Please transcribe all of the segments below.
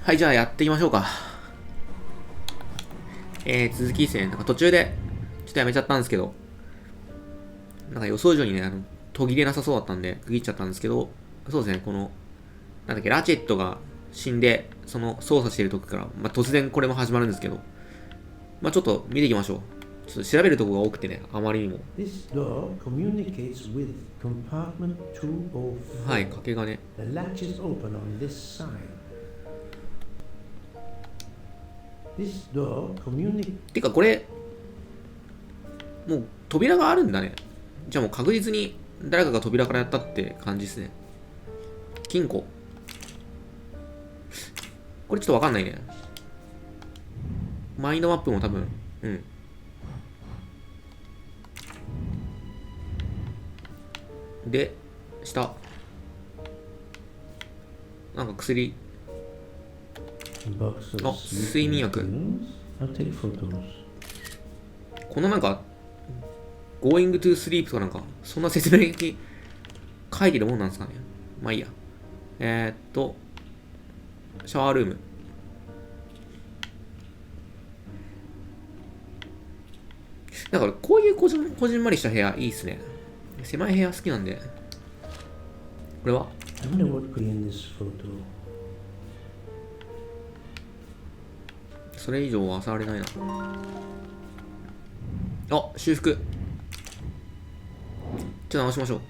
はい、じゃあやっていきましょうか。続きですね。なんか途中で、ちょっとやめちゃったんですけど、なんか予想以上にね、途切れなさそうだったんで、区切っちゃったんですけど、そうですね、この、なんだっけ、ラチェットが死んで、その操作している時から、まあ、突然これも始まるんですけど、まあ、ちょっと見ていきましょう。ちょっと調べるとこが多くてね、あまりにも。はい、掛け金。てかこれ、もう扉があるんだね。じゃあもう確実に誰かが扉からやったって感じですね。金庫。これちょっとわかんないね。マインドマップも多分、うん。で、下。なんか薬。あ、睡眠薬。このなんか、Going to sleep とかなんか、そんな説明書書いてるもんなんですかね。まあいいや。シャワールーム。だからこういうこじんまりした部屋いいっすね。狭い部屋好きなんで。これはそれ以上は触れないな。あ、修復。ちょっと直しましょう。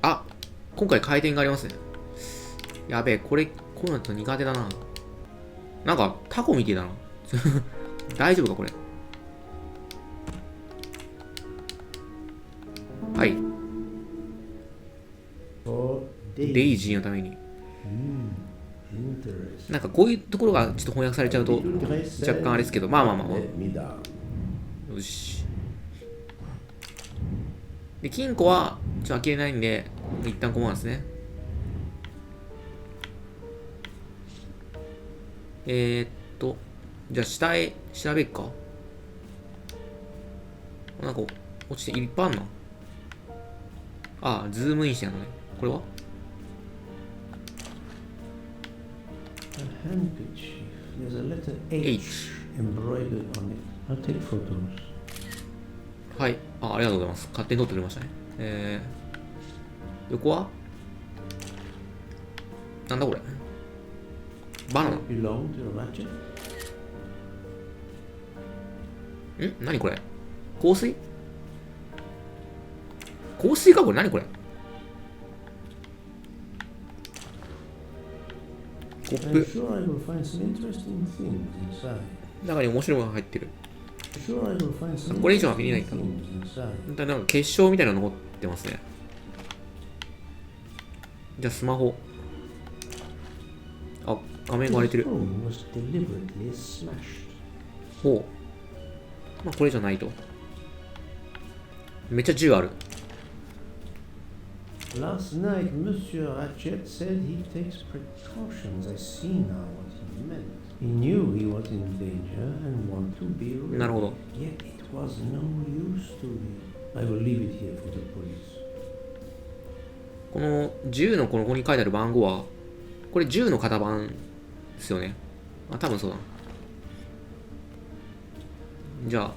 あ、今回回転がありますね。やべえ、こういうのと苦手だな。なんか、タコみてえだな。大丈夫か、これ。はい。デイジーのために。なんかこういうところがちょっと翻訳されちゃうと若干あれですけど、まあ。よし。で、金庫はちょっと開けれないんで、一旦こうなんですね。じゃあ下へ調べっか。なんか落ちていっぱいあんな。あ、ズームインしてんのね。これはH。はい。ありがとうございます。勝手に撮ってくれましたね。横はなんだこれ。バナナ。何これ。香水かこれ。何これ。コップ。中に面白いものが入ってる。これ以上は見れないかな。なんか結晶みたいなの残ってますね。じゃあスマホ。あ、画面が割れてる。ほう。まあこれじゃないと。めっちゃ銃ある。Last night, Monsieur Ratchet said he takes precautions. I see now what he meant. He knew he was in danger and wanted to be ready. なるほど。Yet it was no use to me. I will leave it here for the police. この銃のここに書いてある番号は、これ銃の型番ですよね。あ、多分そうだ。じゃあ、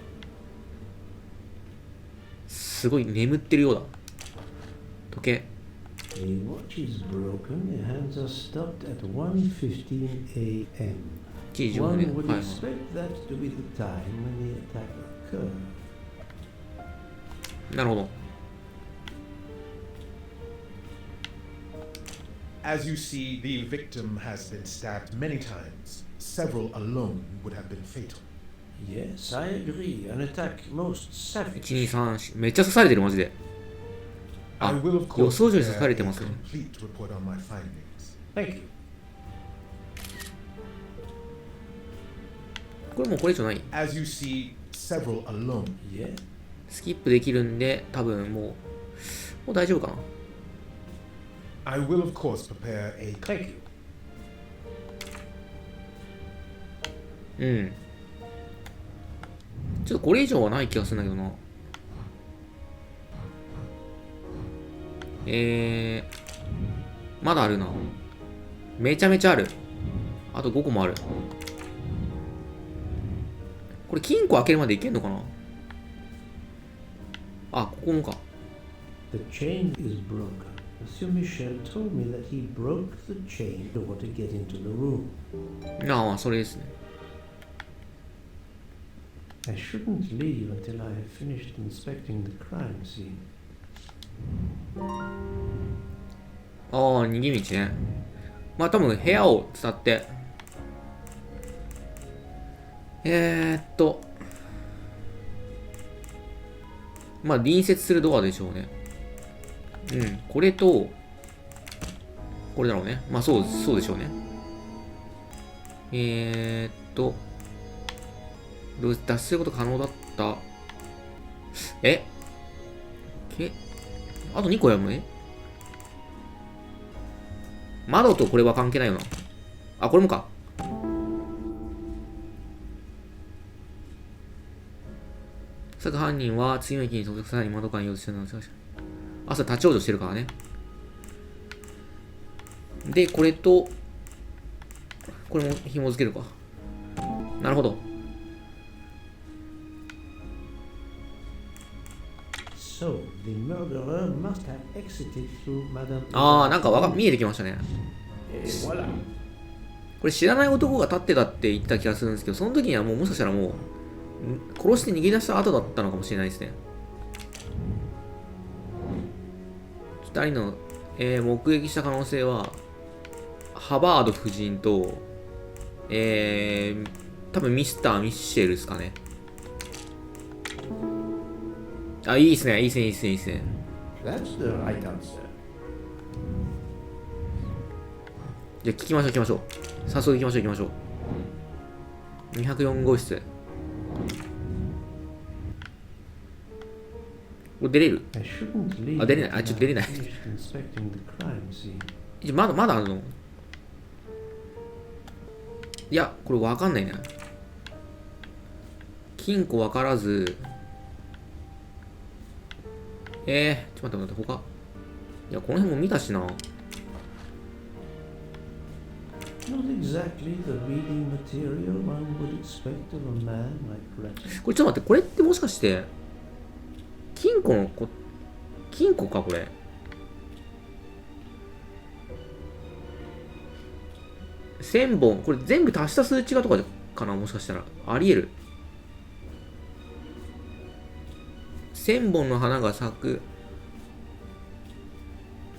すごい眠ってるようだ。時計。1時15分ね。はい。なるほど。As you see, the victim has been stabbed many times. Several alone would have been fatal. Yes, I agree. An attack most savage. 1、2、3、めっちゃ刺されてるマジで。あ、予想以上に刺されてますね。これもうこれ以上ない。スキップできるんで、多分もう大丈夫かな。うん。ちょっとこれ以上はない気がするんだけどな。まだあるな。めちゃめちゃある。あと5個もある。これ金庫開けるまでいけんのかな。あ、ここもか。The chain is broken. Monsieur Michel told me that he broke the chain door to get into the room. ああ、それですね。I shouldn't leave until I have finished inspecting the crime scene. ああ、逃げ道ね。まあ多分部屋を伝って。まあ隣接するドアでしょうね。うん、これと、これだろうね。まあそうでしょうね。脱出すること可能だった。あと2個やるのね。窓とこれは関係ないよな。あ、これもか。作犯人は次の駅に到着さらに窓から用意してるので、朝立ち往生してるからね。で、これと、これも紐付けるか。なるほど。So, the murderer must have exited through Madame. ああ、なんか見えてきましたね。Voilà. これ知らない男が立ってたって言った気がするんですけど、その時にはもしかしたらもう、殺して逃げ出した後だったのかもしれないですね。二人の、目撃した可能性は、ハバード夫人と、多分ミスター・ミッシェルですかね。あ、いいですね、いいですね。That's the right answer. じゃあ聞きましょう。早速行きましょう。204号室。これ出れる？あ、出れない。ちょっと出れない。まだあるの？いや、これわかんないな。金庫わからず。ちょっと待って、他。いや、この辺も見たしな。これちょっと待って、これってもしかして、金庫か、これ。1000本、これ全部足した数値がとかかな、もしかしたら。あり得る。1000本の花が咲く。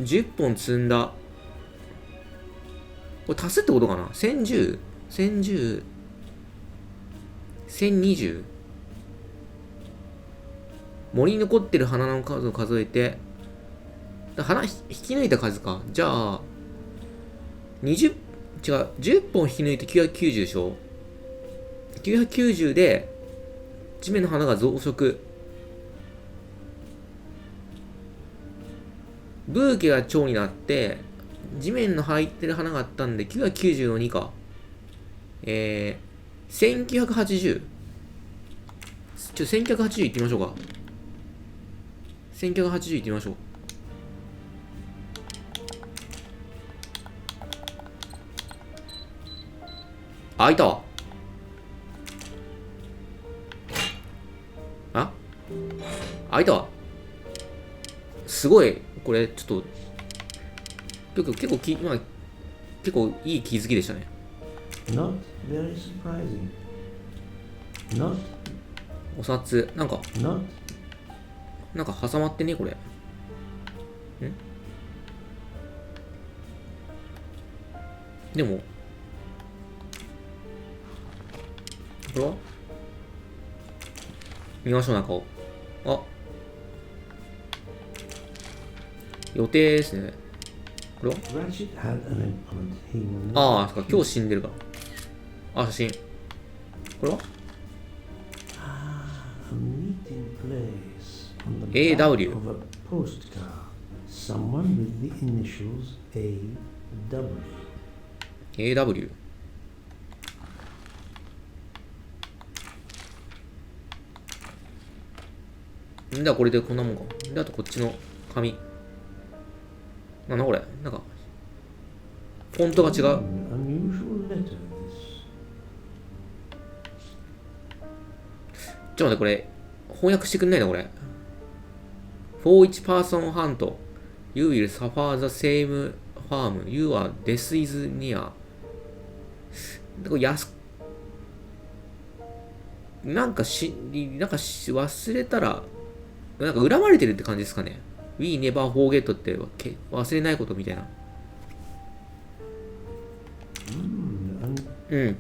10本摘んだ。これ足すってことかな。1010、1010、1020。森に残ってる花の数を数えて、花引き抜いた数か。じゃあ、10本引き抜いて990でしょ。990で、地面の花が増殖。ブーケが蝶になって、地面の入ってる花があったんで、990の2か。1980。1980いってみましょうか。1980いってみましょう。あ、開いたわ。開いたわ。すごい、これ、ちょっと、結構いい気づきでしたね。Not very surprising. Not. お札、なんか Not. 挟まってね、これ。でも、これは見ましょう、中を。予定ですね。これはそうか、今日死んでるから。写真。これはAW。AW。ではこれでこんなもんか。で、あとこっちの紙。なんだこれ。なんか、フォントが違う。Unusual letter, this. ちょっと待って、これ翻訳してくんないなこれ。For each person hunt, you will suffer the same harm. Your death is near. これなんか忘れたら、なんか恨まれてるって感じですかね。We never forget って忘れないことみたいな。うん。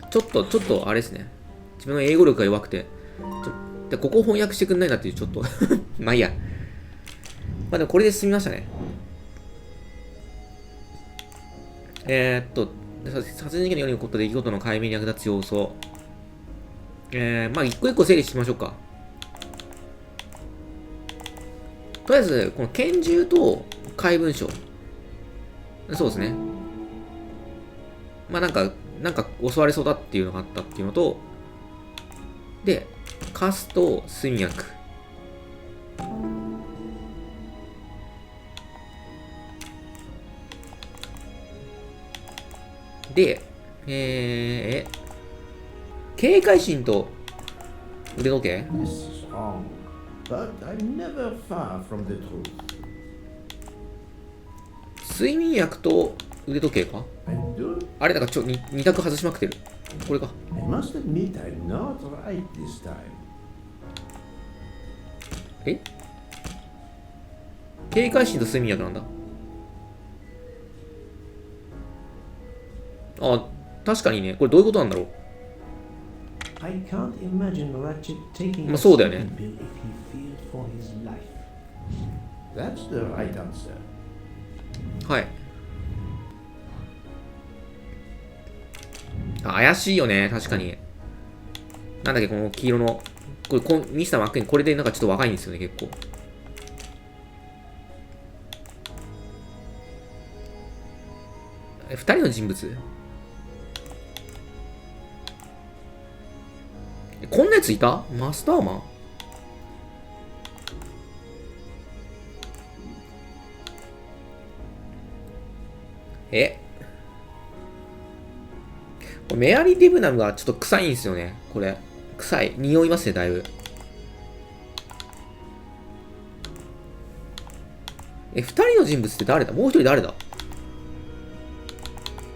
ちょっとあれですね。自分の英語力が弱くて。でここ翻訳してくんないなっていう、ちょっと。まあいいや。まあでもこれで済みましたね。殺人事件のように起こった出来事の解明に役立つ要素。まあ一個一個整理してみましょうか。とりあえず、この拳銃と怪文書。そうですね。まあなんか襲われそうだっていうのがあったっていうのと、で、カスと睡眠薬。で、警戒心と腕時計 This is wrong, but I'm never far from the truth. 睡眠薬と腕時計か I don't. あれ、なんか二択外しまくってる。これか。I must admit I'm not right this time. 警戒心と睡眠薬なんだ。あ、確かにね。これどういうことなんだろう。I can't imagine Ratchet taking a そうだよね。 sleeping pill if he feared for his life. That's the right answer. はい。怪しいよね、確かに。なんだっけ、この黄色の。これミスター・マックイーン、これでなんかちょっと若いんですよね、結構。二人の人物こんなやついた？マスターマン？メアリー・デブナムがちょっと臭いんですよね。これ。臭い。匂いますね、だいぶ。二人の人物って誰だ？もう一人誰だ？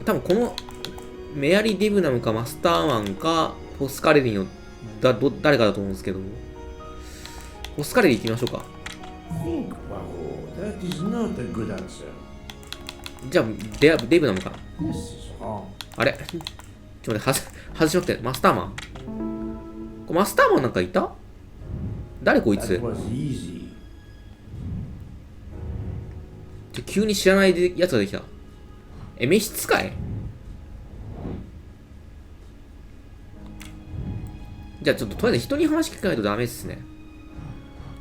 多分このメアリー・デブナムかマスターマンかポスカレリの誰かだと思うんですけども。ポスカレリ行きましょうか。Think, Poirot. That is not a good answer. じゃあ、デブナムかな。This is wrong. あれちょっと待って、外しまくって。マスターマン。これマスターマンなんかいた？誰こいつ？ That was easy. 急に知らないやつができた。召使い？じゃあちょっととりあえず人に話聞かないとダメですね。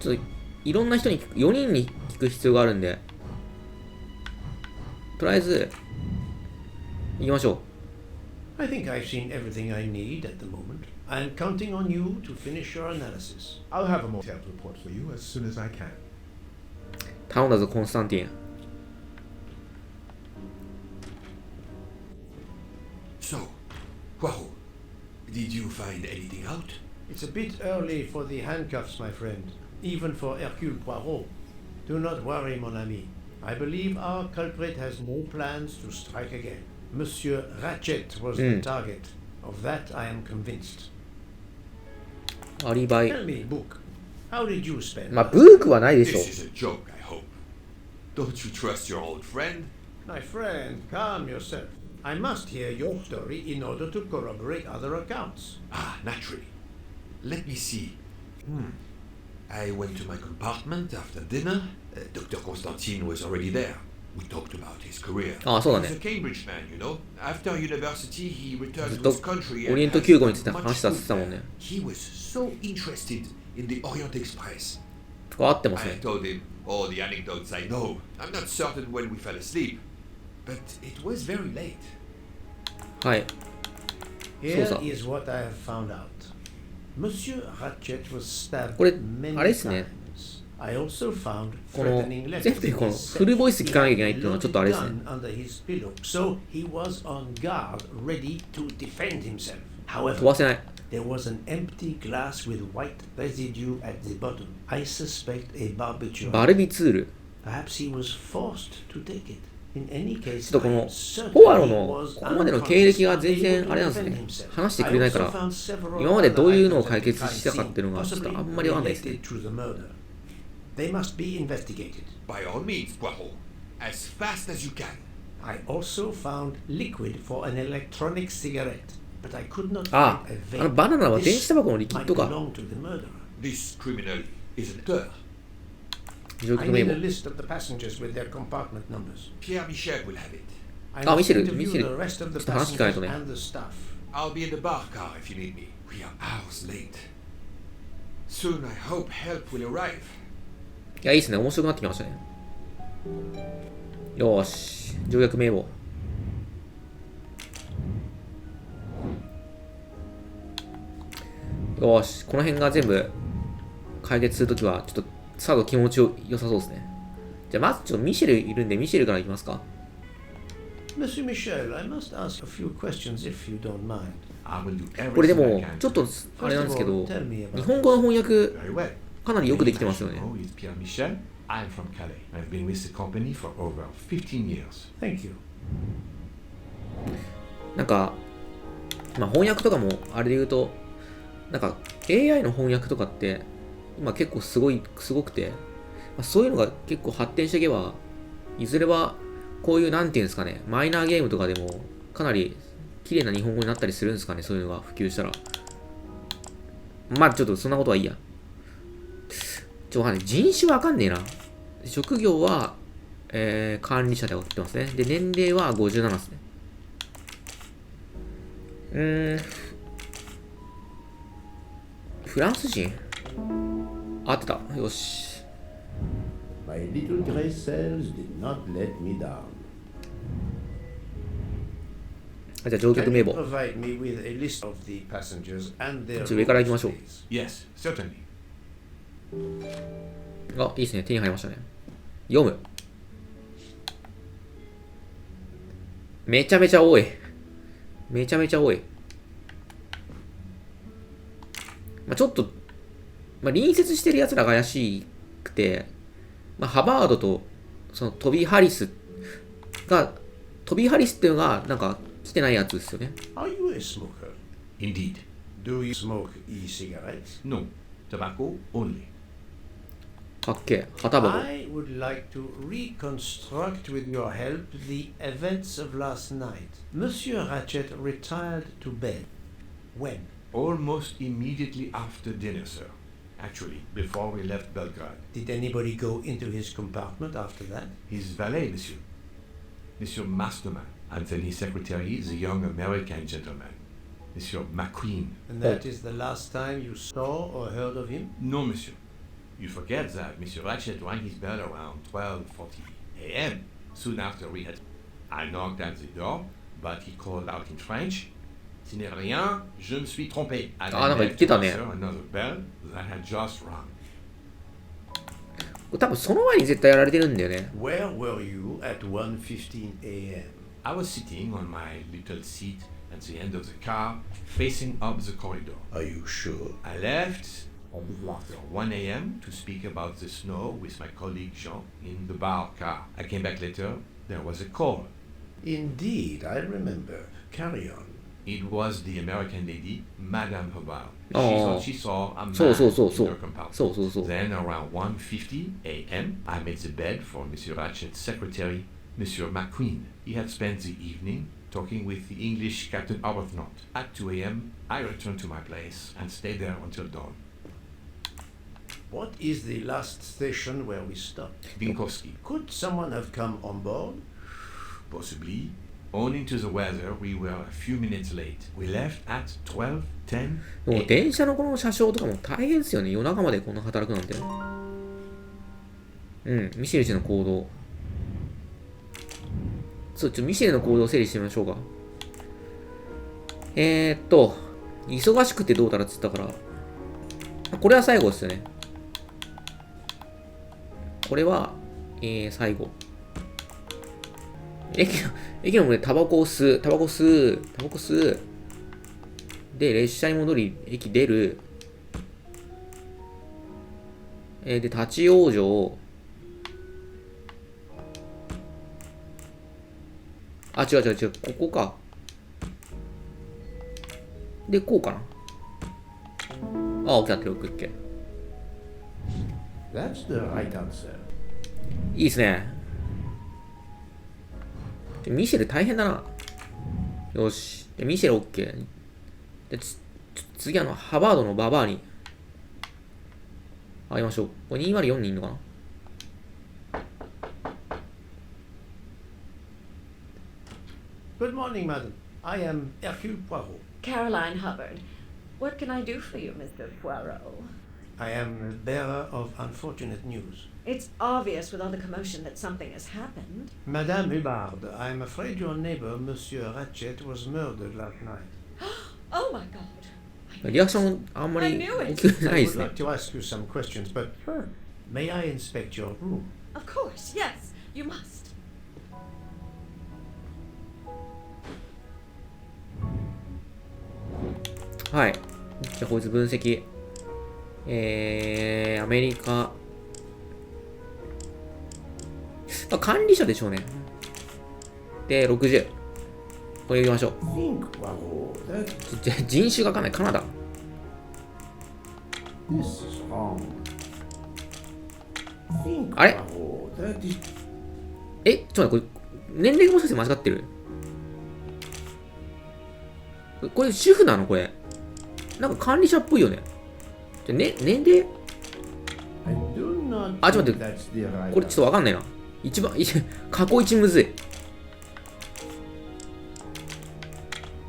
ちょっといろんな人に4人に聞く必要があるんで、とりあえず行きましょう。I think I've seen everything I need at the moment. I'm counting on you to finish your analysis. I'll have a more detailed report for you as soon as I can. 頼んだぞコンスタンティン。So, Poirot, did you find anything out? It's a bit early for the handcuffs, my friend, even for Hercule Poirot. Do not worry, mon ami. I believe our culprit has no plans to strike again. Monsieur Ratchet was the target. Of that I am convinced. アリバイ。 Tell me, Book, how did you spend? まあブークはないでしょ。 This is a joke, I hope. Don't you trust your old friend? My friend, calm yourself. I must hear your story in order to corroborate other accounts. Ah, naturally. Let me see. I went to my compartment after dinner. Dr. Constantine was already there. We talked about his career. ああ、そうだ He's ね。 a Cambridge man, you know. After university, he ず returned っ to と his country オ and リエント has 急行について much 話したって言ってたもん good ね。 He was so interested in the Orient Express. とか合ってます I ね。 told him all the anecdotes I know. I'm not certain when we fell asleep, but it was very late. はい。 Here So, is what I have found out. Monsieur Ratchet was stabbed これ many あれですね。 times. I also found この threatening letters 全部この in フルボイス his 聞かなきゃいけないっていうのはちょっとあれですね。 gun under his pillow, so he was on guard, ready to defend himself. 飛 However, ばせない。 there was an empty glass with white residue at the bottom. I suspect a barbiturate. バルビツール。 Perhaps he was forced to take it. In any ち case, ょっとこ I の am certain ポアロ he の was ここまでの経歴が全 unconscious, 然あれなんです unable to ね defend。himself. 話してく I れないか also ら、 found several 今までどういうのを other 解 items 決 at した the か scene, っていうのがちょっと possibly あんまりわかんないですね。 related to the murder. They must be investigated. By all means, Poirot. As fast as you can. I also found liquid for an electronic cigarette, but I could not あ find a あ、あの vape. バナナは電 This 子タバコのリキッ might ドか。 belong to the murderer. This criminal is an actor. 乗 I 客名 need 簿 a。list of the passengers with their compartment numbers. Pierre Michel will have it. I Ah, must Michel, interview Michel. the rest of the ちょっと話聞かない passengers とね。 and the staff. I'll be in the bar car if you need me. We are hours late. Soon I hope help will arrive. いや、いいですね。面白くなってきましたね。よーし。乗客名簿。よーし。この辺が全部解決するときは、ちょっとさぞ気持ちよさそうですね。じゃあ、まずちょっとミシェルいるんで、ミシェルからいきますか。Monsieur Michel, I must ask a few questions if you don't mind. I will do これで everything I も can. ちょっとあれなんですけど、 Tell me about 日本語の翻訳 Very well. かなりよくできてますよね。 My name is Pierre Michel. I'm from Calais. I've been with the company for over 15 years. Thank you. なんか、まあ翻訳とかもあれで言うと、なんか AI の翻訳とかって今結構すごくて、まあ、そういうのが結構発展していけば、いずれはこういうなんていうんですかね、マイナーゲームとかでもかなり綺麗な日本語になったりするんですかね、そういうのが普及したら。まあちょっとそんなことはいいや。わかんない。人種わかんねえな。職業は、管理者で送ってますね。で、年齢は57ですね。フランス人合ってた。よし。My little gray cells did not let me down. じゃあ乗客 Can 名 you 簿。 provide me with a list of the passengers and their 上から行きま routes, しょう。 please? Yes, certainly. あ、いいですね。手に入りましたね。読む。めちゃめちゃ多い。めちゃめちゃ多い。まあ、ちょっと、まあ、隣接してる奴らが怪しくて、まあ、ハバードと、そのトビー・ハリスっていうのが、なんか、来てないやつですよね。Are you a smoker? Indeed. Do you smoke e-cigarettes? No. Tobacco only. かっけえ。ハタバコ。 I would like to reconstruct with your help the events of last night. Monsieur Ratchet retired to bed. When? Almost immediately after dinner, sir. Actually, before we left Belgrade. Did anybody go into his compartment after that? His valet, monsieur. Monsieur Masterman. Anthony's secretary is a young American gentleman. Monsieur McQueen. And that is the last time you saw or heard of him? No, monsieur. You forget that Monsieur Ratchet rang his bell around 12:40 a.m. Soon after we had... I knocked at the door, but he called out in French, "Ce n'est rien, je me suis trompé." And I なんか言 left ってた to ね。 answer another bell that had just rung. 多分その前に絶対やられてるんだよね。 Where were you at 1:15 a.m.? I was sitting on my little seat at the end of the car, facing up the corridor. Are you sure? I left after 1 a.m. to speak about the snow with my colleague Jean in the bar car. I came back later. There was a call. Indeed, I remember. Carry on. It was the American lady, Madame Hubbard. She Oh. thought she saw a man そうそうそう in そう her compartment. そうそうそう Then around 1:50 a.m., I made the bed for Monsieur Ratchet's secretary, Monsieur McQueen. He had spent the evening talking with the English Captain Arbuthnot. At 2 a.m., I returned to my place and stayed there until dawn. What is the last station where we stopped? Winkowski. Could someone have come on board? Possibly. Owing to the weather, we were a few minutes late. We left at 12:10 もう a.m. 電車のこの車掌とかも大変ですよね。夜中までこんな働くなんて。うん、ミシェル氏の行動。そう、ミシェルの行動を整理してみましょうか。忙しくてどうたらっつったから、これは最後ですよね。これは、最後。駅の上でタバコを吸う。で、列車に戻り、駅出る。で、立ち往生。あ、違う。ここか。で、こうかな。あ、OK、OK。That's the right answer. いいですね。ミシェル大変だな。よし。ミシェル OK。で、次ハバードのババアに会いましょう。これ204人いんのかな。Good morning, madam. I am Hercule Poirot. Caroline Hubbard. What can I do for you, Mr. Poirot? I am the bearer of unfortunate news. It's obvious with all the commotion that something has happened. Madame Hubbard, I am afraid your neighbor, Monsieur Ratchet, was murdered last night. Oh my god. リアクションあんまり大きくない I です would ね like。to ask you some questions, but may I inspect your room? Of course, yes, you must. はい。じゃあこいつ分析。アメリカ。管理者でしょうね。で、60。これ入れましょう。Think, Poirot, that 人種がわかんない。カナダ。 this is wrong. Think, あれ Poirot, that is ちょっと待って、これ、年齢がもしかして間違ってる？これ主婦なのこれ。なんか管理者っぽいよね。年齢 I do not あ、ちょっと think 待って。 that's the right これちょっとわかんないな。過去一むずい。answer.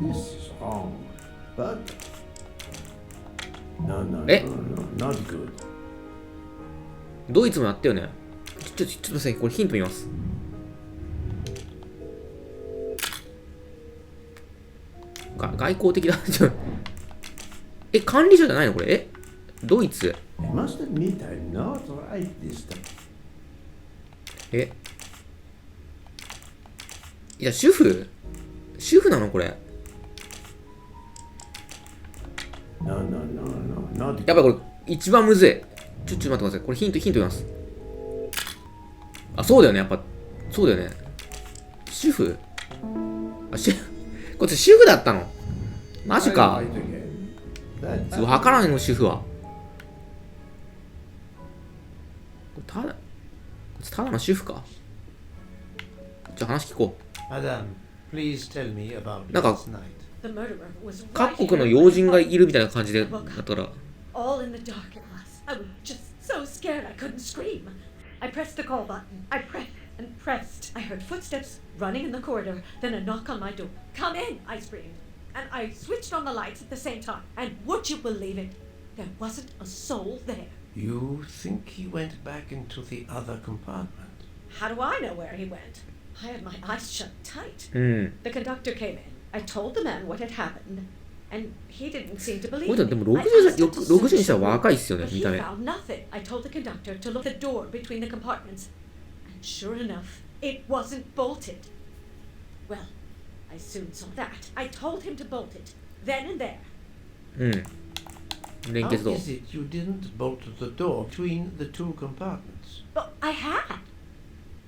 This is wrong. But no, え not good. ドイツもやったよね。ちょっと待って、これヒント見ます。外交的だ。管理者じゃないのこれ。ドイツ。 I must admit I'm not right this time. いや、主婦なのこれ。 No, not やっぱこれ、一番むずい。ちょっと待ってください。これヒント見ます。あ、そうだよね。やっぱ、そうだよね。主婦こいつ主婦だったのマジか。 right again. わからないの、主婦は。これこいつただの主婦か。じゃあ話聞こ Madame, please tell me about なんか last night. The murderer was う。 right 各国の here. 要人がいるみたいな感じで、だったら。 All in the dark it was. I was just so scared I couldn't scream. I pressed the call button. I pressed and pressed. I heard footsteps running in the corridor, then a knock on my door. Come in, I screamed. And I switched on the lights at the same time. And would you believe it? There wasn't a soul there. You think he went back into the other compartment? How do I know where he went? I had my eyes shut tight. うん。 The conductor came in. I told the man what had happened, and he didn't seem to こ believe いつは me. でも I asked him to 60にしたら search the 若いっ room, すよね、 but 見 he た目。 found nothing. I told the conductor to look at the door between the compartments, and sure enough, it wasn't bolted. Well, I soon saw that. I told him to bolt it, then and there. うん。連 How 結度。 is it you didn't bolt the door between the two compartments? But I had.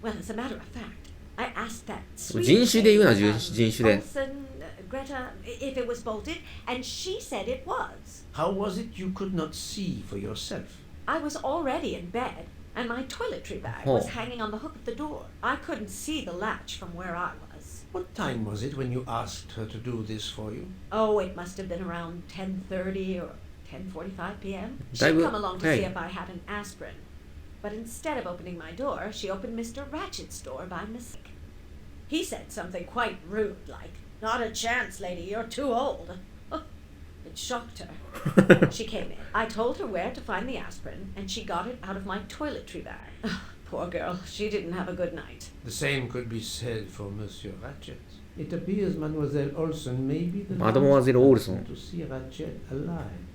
Well, as a matter of fact, I asked that sweet 人種で言うな、 lady, 人種で。 Olsen, Greta, if it was bolted, and she said it was. How was it you could not see for yourself? I was already in bed, and my toiletry bag was hanging on the hook of the door. I couldn't see the latch from where I was. What time was it when you asked her to do this for you? Oh, it must have been around 10:30 or 10:45 p.m. だい She'd ぶ come along to 早 see い。 if I had an aspirin. But instead of opening my door, she opened Mr. Ratchet's door by mistake. He said something quite rude, like, "Not a chance, lady, you're too old." It shocked her. She came in. I told her where to find the aspirin, and she got it out of my toiletry bag. Poor girl, she didn't have a good night. The same could be said for Monsieur Ratchet. It appears Mademoiselle Olsen may be the Mademoiselle last Olsen. person to see Ratchet alive.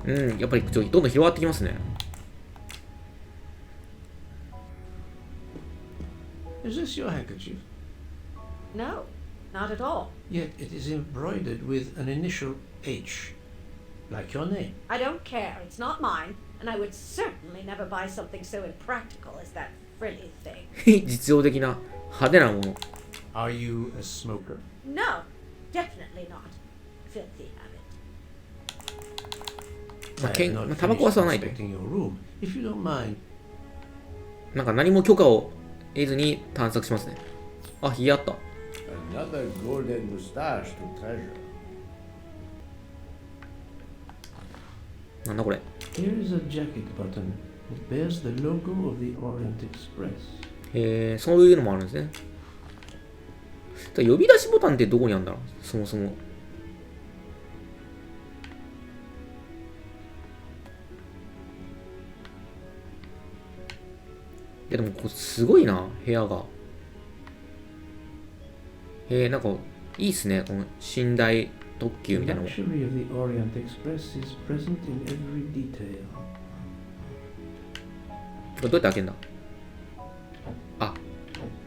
うん、やっぱりどんどん広がってきますね。Is this your handkerchief? No, not at all. Yet it is embroidered with an initial H, like your name. I don't care. It's not mine, and I would certainly never buy something so impractical as that frilly thing. 実用的な派手なもの。Are you a smoker? No, definitely not. Filthy habit. タバコは吸わないと。 Inspecting your room, if you don't mind. なんか何も許可を得ずに探索しますね。あ、ひげあった。Another golden moustache to treasure. なんだこれ。 Here is a jacket button. It bears the logo of the Orient Express. そういうのもあるんですね。だ呼び出しボタンってどこにあるんだろう、そもそも。いやでもこれすごいな、部屋が。なんかいいっすね、この寝台特急みたいなの。The luxury of the Orient Express is present in every detail. これどうやって開けんだ。あ、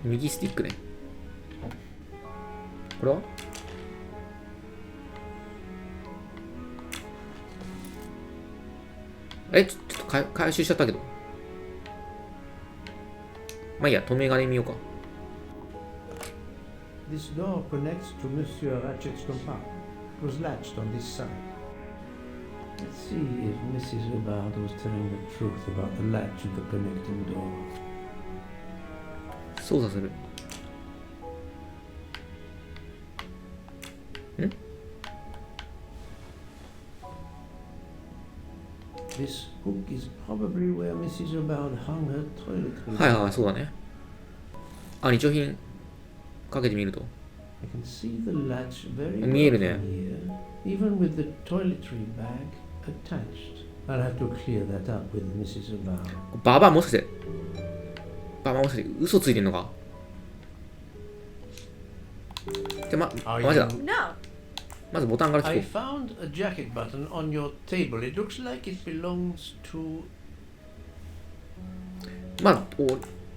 右スティックね。これはちょっと回収しちゃったけど。まあいいや、止め金見ようか。This door connects to Monsieur Ratchet's compartment. It was latched on this side. Let's see if Mrs. Hubbard was telling the truth about the latch of the connecting door. 操作する。This hook is probably where Mrs. Hubbard hung her toiletries. はいはい、そうだね。あ、日用品かけてみると。I can see the latch very well 見えるね。 from here, even with the toiletry bag attached. I'll have to clear that up with Mrs. Hubbard. ババアもしかして、ババアもしかして嘘ついてんのか。マジだ。 No. まずボタンから聞 I こ found a jacket button on your table. It looks like it belongs to う。まあ、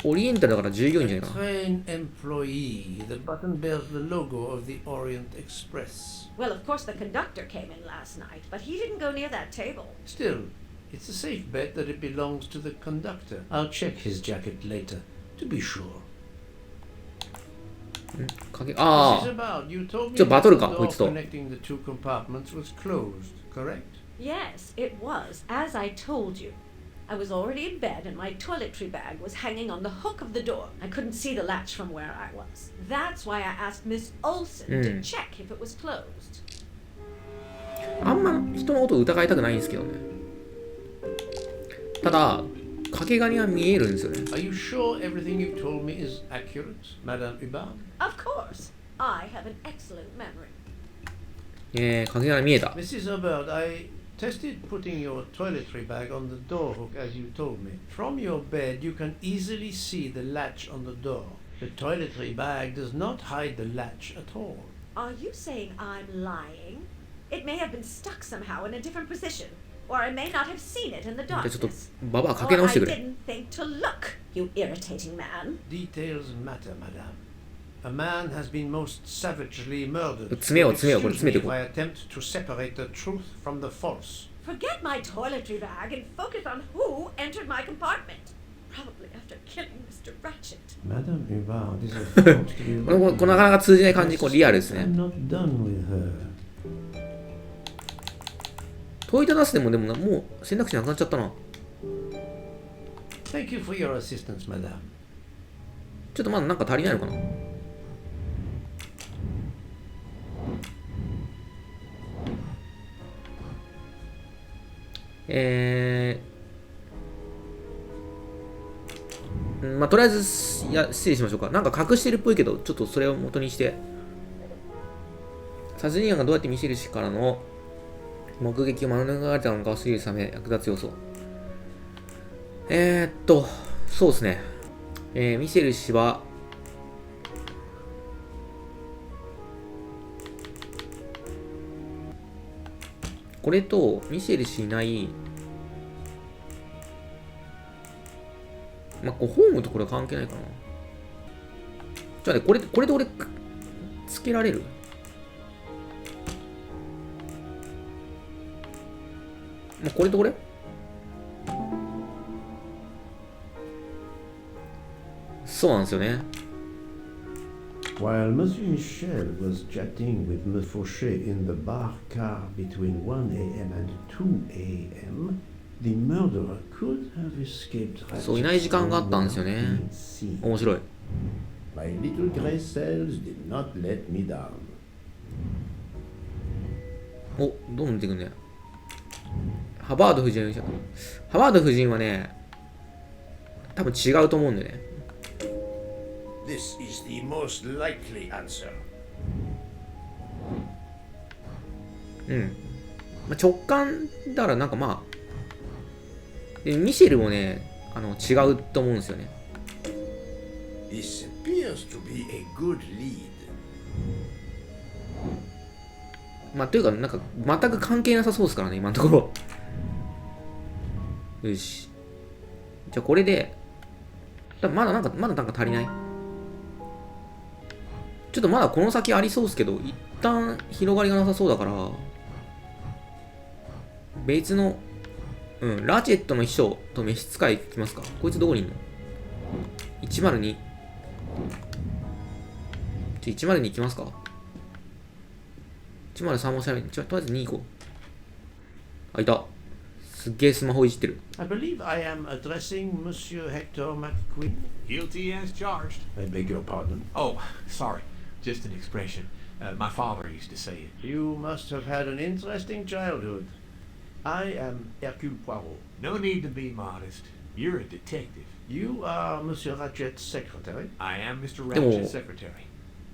オリエンタルだから従業員じゃないかな。 train employee. The button bears the logo of the Orient Express. Well, of course, the conductor came in last night, but he didn't go near that table. Still, it's a safe bet that it belongs to the conductor. I'll check his jacket later, to be sure. あ Mrs. あ、 Hubbard, you told me ちょっとバトル that か、 the こい door つと。 connecting the two compartments was closed, correct? Yes, it was, as I told you. I was already in bed and my toiletry bag was hanging on the hook of the door. I couldn't see the latch from where I was. That's why I asked Miss Olsen to check if it was closed. あんま人のことを疑いたくないんですけどね。ただ、掛け金は見えるんですよね。 Are you sure everything you've told me is accurate, Madame Hubbard? Of course. I have an excellent memory. 掛け金見えた。 Mrs. Hubbard, I tested putting your toiletry bag on the door hook as you told me. From your bed, you can easily see the latch on the door. The toiletry bag does not hide the latch at all. Are you saying I'm lying? It may have been stuck somehow in a different position, or I may not have seen it in the じゃあちょっと darkness. ババアかけ Or 直 I してくれ。 didn't think to look, you irritating man. Details matter, madame. A man has been most savagely murdered. 詰めよう、詰めよう、これ Excuse 詰めて me いこ if う。 I attempt to separate the truth from the false. Forget my toiletry bag and focus on who entered my compartment. Probably after killing Mr. Ratchet. Madame Hubbard is a force to be これなかなか通じない感じ、こうリアルですね。 I'm not done with her. 問いただすでももう選択肢なくなっちゃったな。 Thank you for your assistance, madame. ちょっとまだなんか足りないのかな。まあとりあえず失礼しましょうか。なんか隠してるっぽいけど、ちょっとそれを元にして、殺人犯がどうやって見せるしからの目撃を免れたのかを推理するため役立つ要素。そうですね。ミシェル氏は、これとミシェル氏いない、まあ、こうホームとこれは関係ないかな。じゃあね、これで俺つけられる？もうこれとこれ？そうなんですよね。While Monsieur Michel was chatting with M. Fauché in the bar car between 1 a.m. and 2 a.m., the murderer could have escaped. そういない時間があったんですよね。面白い。My little gray cells did not let me down. お、どう見てくんね。ハバード夫人。ハバード夫人はね、多分違うと思うんでね。This is the most likely answer. うん。まあ、直感だからなんかまあ、でミシェルもね、違うと思うんですよね。This appears to be a good lead. まあ、というか、なんか全く関係なさそうですからね、今のところ。よし。じゃあこれで、まだなんか足りない。ちょっとまだこの先ありそうですけど、一旦広がりがなさそうだから、別の、ラチェットの秘書と召使い来ますか。こいつどこにいんの？ 102。102行きますか。103もしゃべる。とりあえず2行こう。あ、いた。すっげえスマホいじってる。I believe I am addressing Monsieur Hector McQueen. Guilty as charged. I beg your pardon. Oh, sorry. Just an expression. My father used to say it. You must have had an interesting childhood. I am Hercule Poirot. No need to be modest. You're a detective. You are Monsieur Ratchet's secretary. I am Mr. Ratchet's secretary.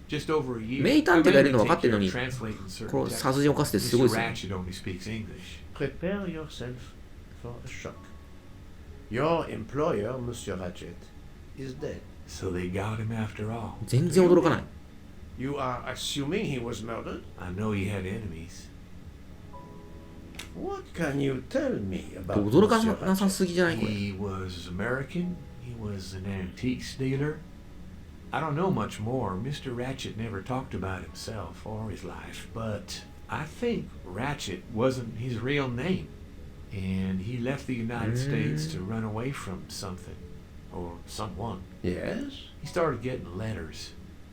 Just over a year. 名探偵がいるの分かってるの I に、 mainly take care of translating certain この texts. 殺人を犯すってすごい Mr. ですね。 Ratchet only speaks English. Prepare yourself for a shock. Your employer, Monsieur Ratchet, is dead. So they got him after all. 全然驚かない。You are assuming he was murdered? I know he had enemies. What can you tell me about 驚か Monsieur なさ Ratchet? すぎじゃないこれ。 He was American. He was an antiques dealer. I don't know much more. Mr. Ratchet never talked about himself or his life, but I think Ratchet wasn't his real name. And he left the United States to run away from something or someone. Yes? He started getting letters,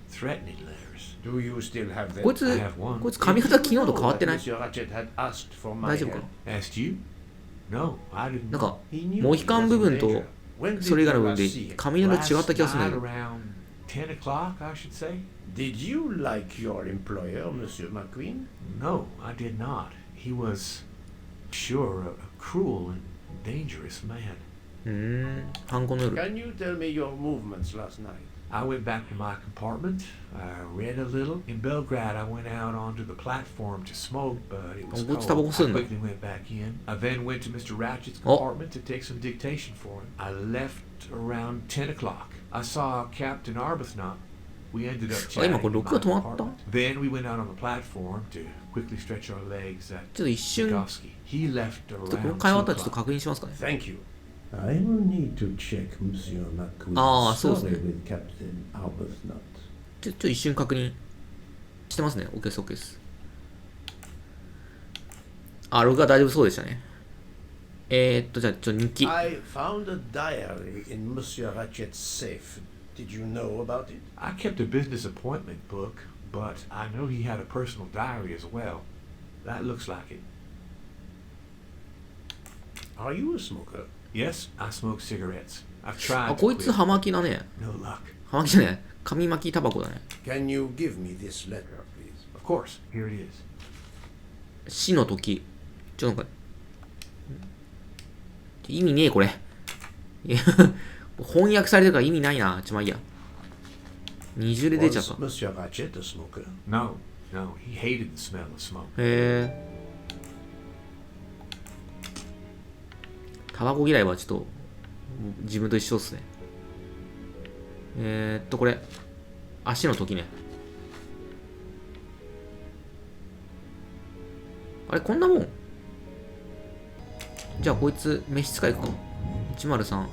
threatening letters. Do you still have them? こいつ I have one. こいつ髪型昨日と変わってない？ Monsieur Ratchet had asked for my 大丈夫か？ help. Asked you? No, I didn't. なんか He knew モヒカン部分と When それ以 did 外の you 部分 last で see him? 髪色違った気がするんだ Last け night ど。 around 10 o'clock, I should say. Did you like your employer, Monsieur McQueen? No, I did not. He was, sure, a cruel and dangerous man. 犯行の夜。 Can you tell me your movements last night? I went back to my compartment. I read a little. In Belgrade, I went out onto the platform to smoke, but it wasこいつ cold. タバコ I 吸うんだ。 quickly went back in. I then went to Mr. Ratchet's Oh. compartment to take some dictation for him. I left around 10 o'clock. I saw Captain Arbuthnot. We ended up あ、今 chatting これ in 録 my 画止まった？ compartment. Then we went out on the platform to quickly stretch our legs at ちょっと一瞬、ちょ Tchaikovsky. He left っとこの around 会話あった 2らちょっと o'clock. 確認しますかね。 Thank you. I will need to check Monsieur McQueen's ああ、そうですね。 story with Captain Arbuthnot. ちょっと一瞬確認してますね。OK です、OK です。あ、録画大丈夫そうでしたね。じゃあ、日記。I found a diary in Monsieur Ratchet's safe. Did you know about it? I kept a business appointment book, but I know he had a personal diary as well. That looks like it. Are you a smoker? Yes, I smoke cigarettes. I've あ、 tried こ to いつ quit. 葉巻だね。 No luck. 葉巻じゃねえ。紙巻きタバコだね。 Can you give me this letter, please? Of course, here it is. 死の時。なんか、意味ねえ、これ。いや翻訳されてるから意味ないな。まあいいや。二重で出ちゃった。 Was Monsieur Ratchet a smoker? No, no, he hated the smell of smoke. へえ。タバコ嫌いはちょっと自分と一緒っすね。これ足の時ね。あれこんなもんじゃあこいつ召使いか。103。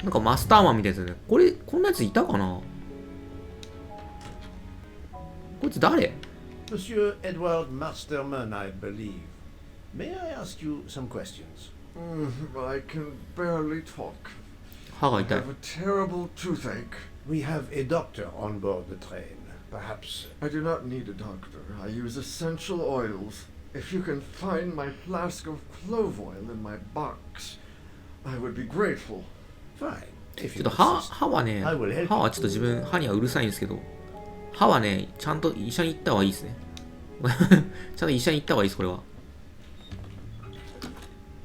なんかマスターマンみたいなやつね。これ、こんなやついたかな。こいつ誰？ Monsieur Edward Masterman, I believe. May I ask you some questions? I can barely talk. 歯が I 痛い。 have a terrible toothache. We have a doctor on board the train. Perhaps. I do not need a doctor. I use essential oils. If you can find my flask of clove oil in my box, I would be grateful. Fine. ち If ょ you っと insist. 歯はね、歯はちょっと自分、歯にはうるさいんですけど、歯はね、ちゃんと医者に行った方がいいですね。ちゃんと医者に行った方がいいです、これは。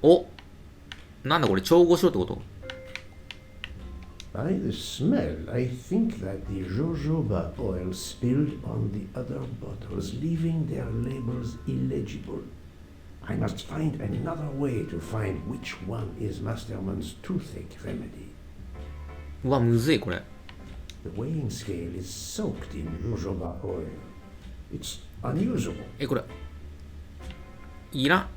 お、なんだこれ、調合しろってこと？ By the smell, I think that the jojoba oil spilled on the other bottles, leaving their labels illegible. I must find another way to find which one is Masterman's toothache remedy. うわ、むずい、これ。The weighing scale is soaked in jojoba oil. It's unusable. これ。いらん。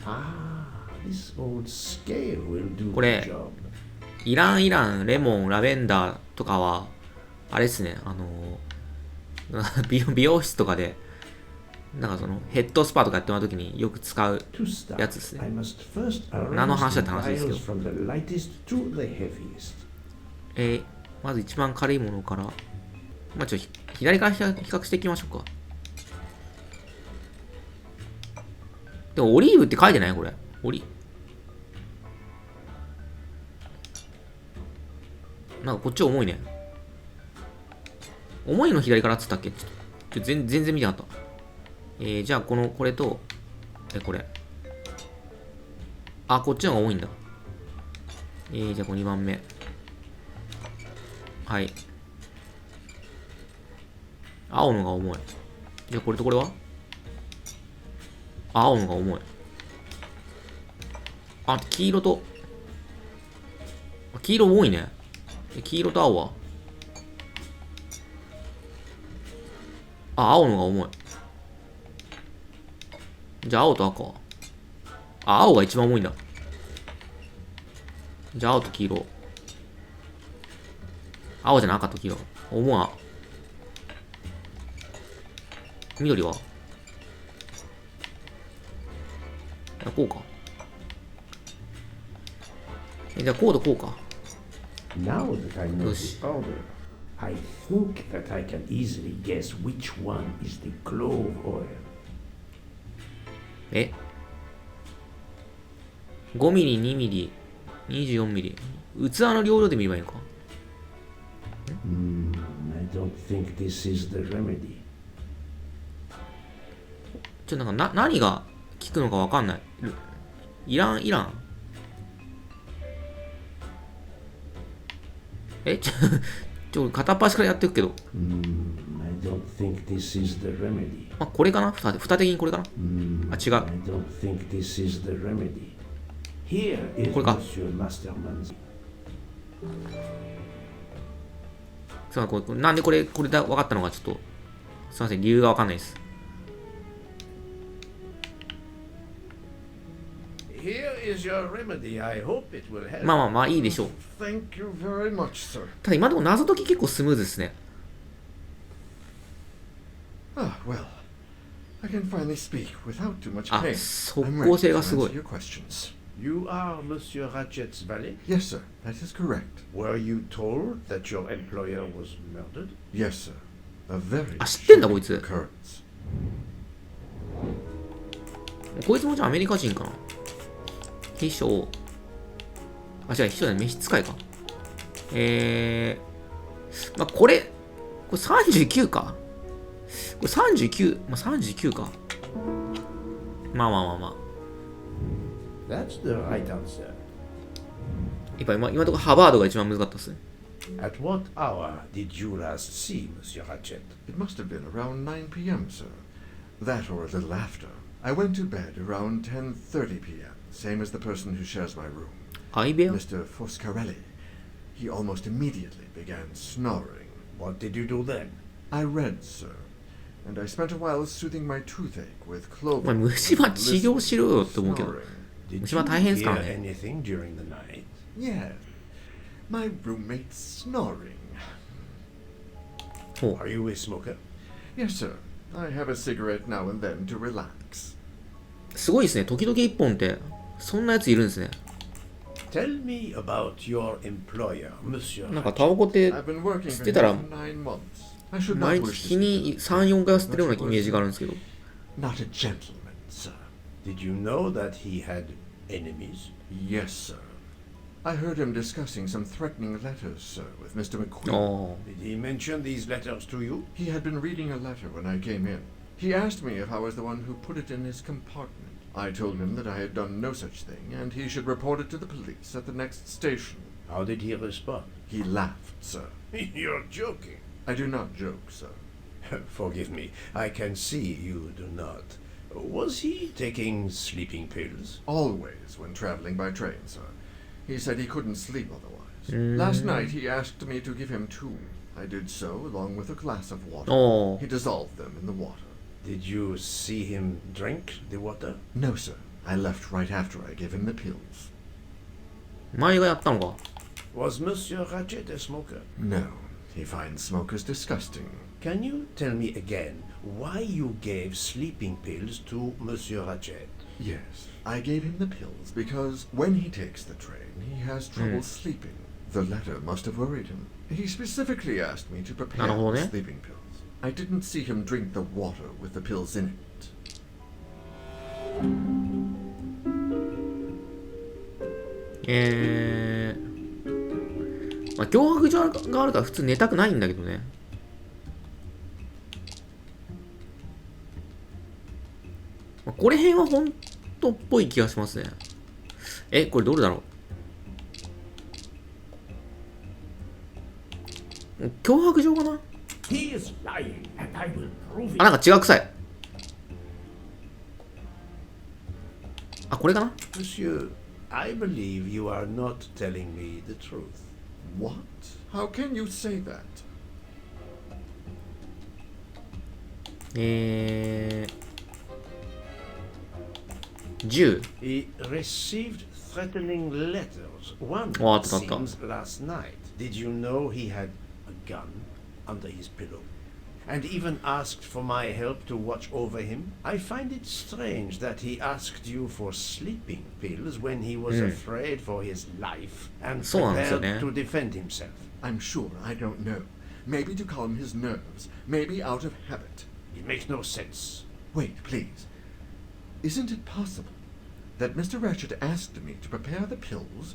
Ah, this old scale will do これ the job. イラン、レモン、ラベンダーとかは、あれですね、美容室とかで、なんかその、ヘッドスパとかやってもらうときによく使う To start, やつですね。 I must first arrange 何の話だっ the て話ですけど。 vials from the lightest to the heaviest. まず一番軽いものから、まあちょっと左から比較していきましょうか。でもオリーブって書いてないこれ。なんかこっち重いね。重いの左からっつったっけ？全然見てなかった。じゃあこれと、これ。あ、こっちの方が重いんだ。じゃあこれ2番目。はい。青のが重い。じゃあこれとこれは？青のが重い。あ、黄色と。黄色多いね。黄色と青は？あ、青のが重い。じゃあ青と赤は？あ、青が一番重いんだ。じゃあ青と黄色。青じゃなかった黄色。重い。緑は？こうか。じゃあこうとこうか。Now that I know the order, I think that I can easily guess which one is the clove oil. 5ミリ、2ミリ、24ミリ。器の容量で見ればいいのか。I don't think this is the remedy. なんか何が効くのかわかんない。いらん。片っ端からやっていくけど。I don't think this is the remedy. まあ、これかな？蓋的にこれかな？あ、違う。 I don't think this is the remedy. Here is これか。 Monsieur Masterman's. なんでこれだ分かったのかちょっとすいません理由が分かんないです。Here is your remedy. I hope it will help. まあいいでしょう。 Thank you very much, sir. ただ今のところ謎解き結構スムーズですね。Ah, well, I can finally speak without too much あ、 pain. 即 I'm 効 ready 性 to がすご answer い。 your questions. You are Monsieur Ratchet's valet? Yes, sir. That is correct. Were you told that your employer was murdered? Yes, sir. A very あ、知ってんだこいつ。 occurrence. こいつもじゃあアメリカ人かな。秘書。あ、違う、秘書だね。召使いか。まあ、これ39か。これ39、まあ、39か。まあ。That's the right answer. やっぱ今のところハバードが一番難かったですね。At what hour did you last see Monsieur Ratchet? It must have been around 9 p.m., sir. That or a little after. I went to bed around 10:30 p.m., same as the person who shares my room. 相部屋 Mr. Foscarelli. He almost immediately began snoring. What did you do then? I read, sir. and I spent a while soothing my toothache with お前 clover. 虫歯治療しろよって思うけど Snoring. 虫歯大変ですから Hear ね anything during the night? Yeah, my roommate's snoring. ほ Are you a smoker? Yes, sir. I have a cigarette now and then to relax. うすごいですね時々1本ってそんなやついるんですね Tell me about your employer, Monsieur. なんかタバコって I've been working 吸っ for てたら him for 9 months. I should not 毎 wish 日 to 日 speak に3、4回は吸ってるようなイメージがあるんですけど Not a gentleman, sir. Did you know that he had enemies? Yes, sir. I heard him discussing some threatening letters, sir, with Mr. あ McQueen. あ Did he mention these letters to you? He had been reading a letter when I came in. He asked me if I was the one who put it in his compartment. I told him that I had done no such thing, and he should report it to the police at the next station. How did he respond? He laughed, sir. You're joking. I do not joke, sir. Forgive me, I can see you do not. Was he taking sleeping pills? Always when traveling by train, sir. He said he couldn't sleep otherwise. Last night he asked me to give him 2. I did so, along with a glass of water. お He dissolved them in the water. Did you see him drink the water? No, sir. I left right after I gave him the pills. 前がやったのか Was Monsieur Ratchet a smoker? No, he finds smokers disgusting. Can you tell me again why you gave sleeping pills to Monsieur Ratchet? Yes, I gave him the pills because when he takes the train, he has trouble sleeping. The letter must have worried him. He specifically asked me to prepare the なるほどね。 sleeping pills. I didn't see him drink the water with the pills in it. まあ、脅迫状があるから普通寝たくないんだけどね。まあ、これ辺は本当っぽい気がしますね。これどれだろう脅迫状かな He is lying, and I will prove it. あ、なんか違う臭い。あ、これかな Monsieur, I believe you are not telling me the truth. What? How can you say that? 10 He received threatening letters. One, Oh, it I thought that. seems, last night. Did you know he had a gun under his pillow? And even asked for my help to watch over him? I find it strange that he asked you for sleeping pills when he was afraid for his life and そうなんですよね。 prepared to defend himself. I'm sure I don't know. Maybe to calm his nerves. Maybe out of habit. It makes no sense. Wait, please. Isn't it possible that Mr. Ratchet asked me to prepare the pills,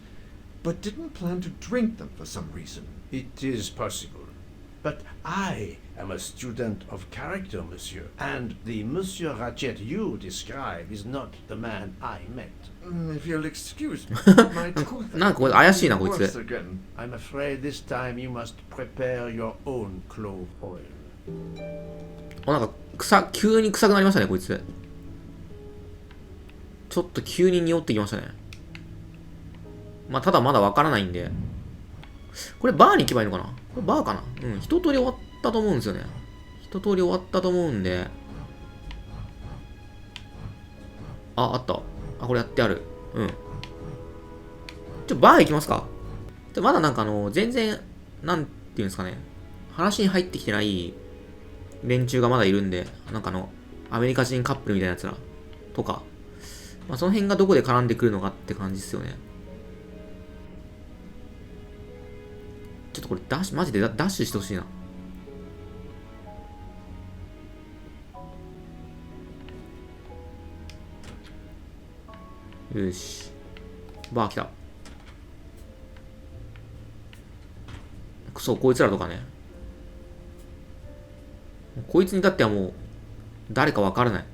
but didn't plan to drink them for some reason? It is possible. But I am a student of character, monsieur, and the Monsieur Ratchet you describe is not the man I met. If you'll excuse me, my tooth なんかこれ怪しいなこい worse つ。 again. I'm afraid this time you must prepare your own clove oil. なんか急に臭くなりましたねこいつ。ちょっと急に匂ってきましたね。まあただまだわからないんで。これバーに行けばいいのかな？これバーかな？うん、一通り終わったと思うんですよね。一通り終わったと思うんで。あった。あ、これやってある。うん。バー行きますか？まだなんか全然、なんていうんですかね。話に入ってきてない連中がまだいるんで、なんかアメリカ人カップルみたいなやつらとか、まあ、その辺がどこで絡んでくるのかって感じですよね。ちょっとこれマジでダッシュしてほしいな。よし。バー来た。そう、こいつらとかね。こいつに至ってはもう、誰かわからない。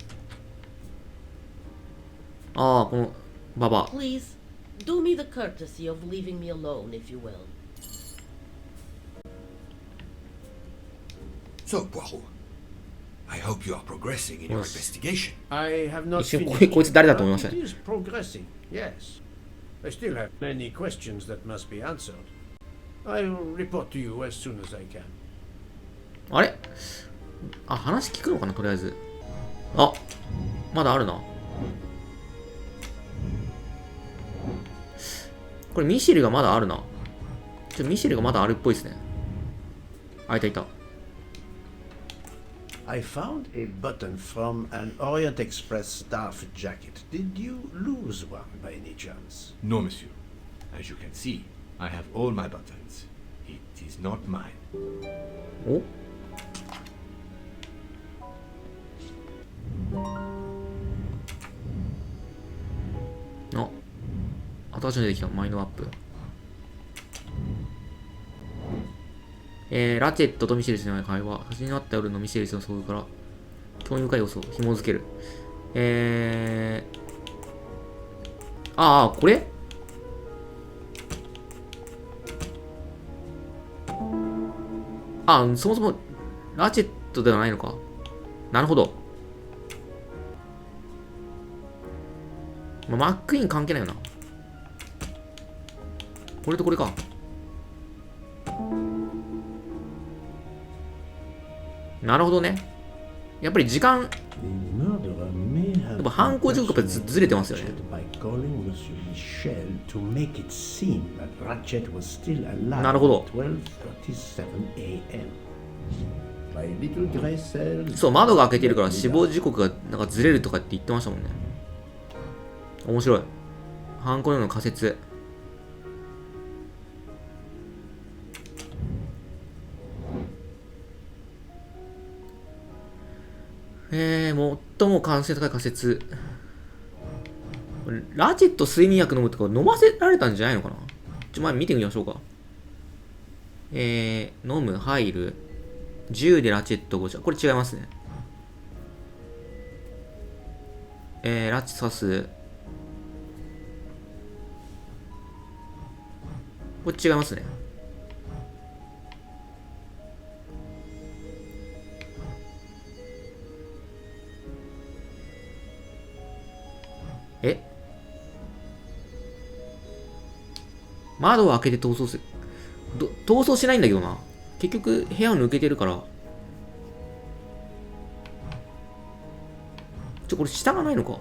ああ、この、ババア。 Please, do me the courtesy of leaving me alone, if you will. So, Poirot, I hope you are progressing in your investigation. I have not 一瞬 finished, こいつ誰だと思いました but ね。 it is progressing, yes. I still have many questions that must be answered. I will report to you as soon as I can. あれあ、話聞くのかな、とりあえず。あ、まだあるな。これミシェルがまだあるな。ミシェルがまだあるっぽいですね。あ、いたいた。I found a button from an Orient Express staff jacket. Did you lose one by any chance? No, monsieur. As you can see, I have all my buttons. It is not mine. お、あ、新しいの出てきた。マインドマップ。ラチェットとミシェルスの会話。写真にあった夜のミシェルスの遭遇から興味深い要素を紐付ける。これそもそもラチェットではないのか。なるほど。マックイーン関係ないよな。これとこれか。なるほどね。やっぱり時間、やっぱ犯行時刻がずれてますよね。なるほど。そう、窓が開けてるから死亡時刻がなんかずれるとかって言ってましたもんね。面白い。犯行の仮説。最も感染高い仮説。ラチェット睡眠薬飲むとか飲ませられたんじゃないのかな。前見てみましょうか。飲む、入る。10でラチェット5。これ違いますね。ラチ刺す。これ違いますね。窓を開けて逃走する。逃走しないんだけどな。結局部屋を抜けてるから。これ下がないのか。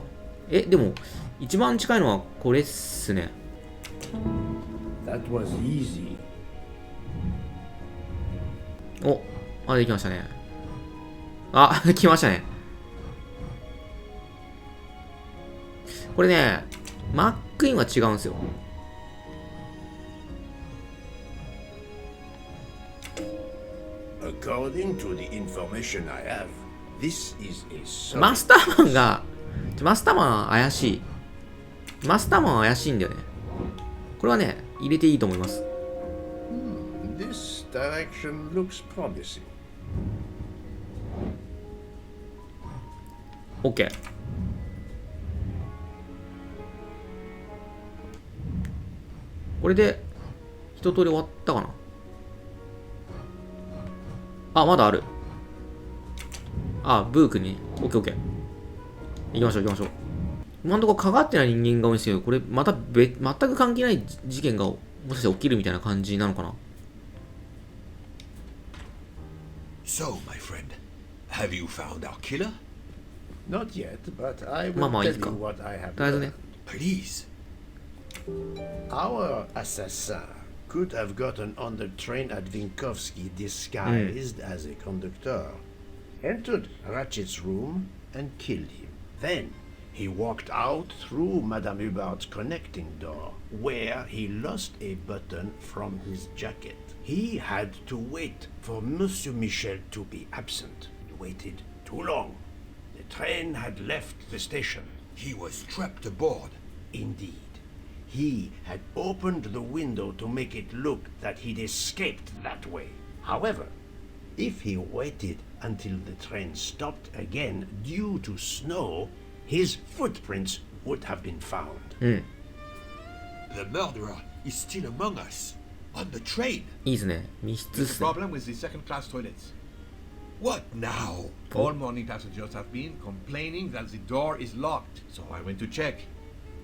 でも一番近いのはこれっすね。That was easy. お、まだできましたね。あ、来ましたね。これね、マックイーンは違うんですよ。According to the information I have, this is a マスターマンが、マスターマンは怪しい。マスターマンは怪しいんだよね。これはね、入れていいと思います。This direction looks promising. OK。これで一通り終わったかな。まだある。ブークに。オッケーオッケー。行きましょう行きましょう。今んとこかかってない人間が多いんですけど、これまた全く関係ない事件がもしかして起きるみたいな感じなのかな。So, my friend, have you found our killer? Not yet, but I will まあまあいい tell か。 you what I have とりあえずね。 Please. Our assassin could have gotten on the train at Vinkovsky disguised as a conductor, entered Ratchet's room and killed him. Then he walked out through Madame Hubbard's connecting door, where he lost a button from his jacket. He had to wait for Monsieur Michel to be absent. He waited too long. The train had left the station. He was trapped aboard. Indeed. He had opened the window to make it look that he'd escaped that way. However, if he waited until the train stopped again due to snow, his footprints would have been found. The murderer is still among us, on the train. いいですね。密室っ There's a すね。 problem with the second class toilets. What now? All morning passengers have been complaining that the door is locked. So I went to check.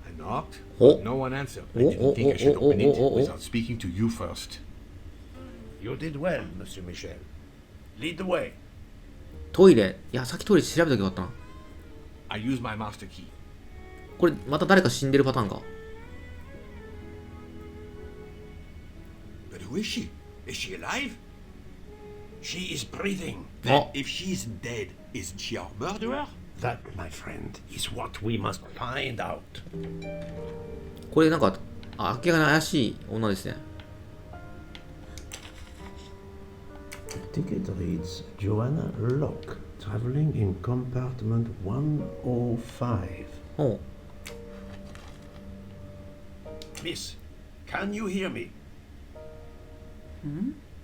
I knocked, Oh. but no one answered. I Oh, didn't think I should open it oh. without speaking to you first. You did well, Monsieur Michel. Lead the way. トイレ。いや、さっきトイレ調べたけどよかったな。I use my master key. これ、また誰か死んでるパターンか。But who is she? Is she alive? She is breathing. Then, Oh. if she isn't dead, isn't she our murderer? That, my friend, is what we must find out. これなんか、明らかに怪しい女ですね。The ticket reads Joanna Locke, traveling in compartment 105. おう。Miss, can you hear me?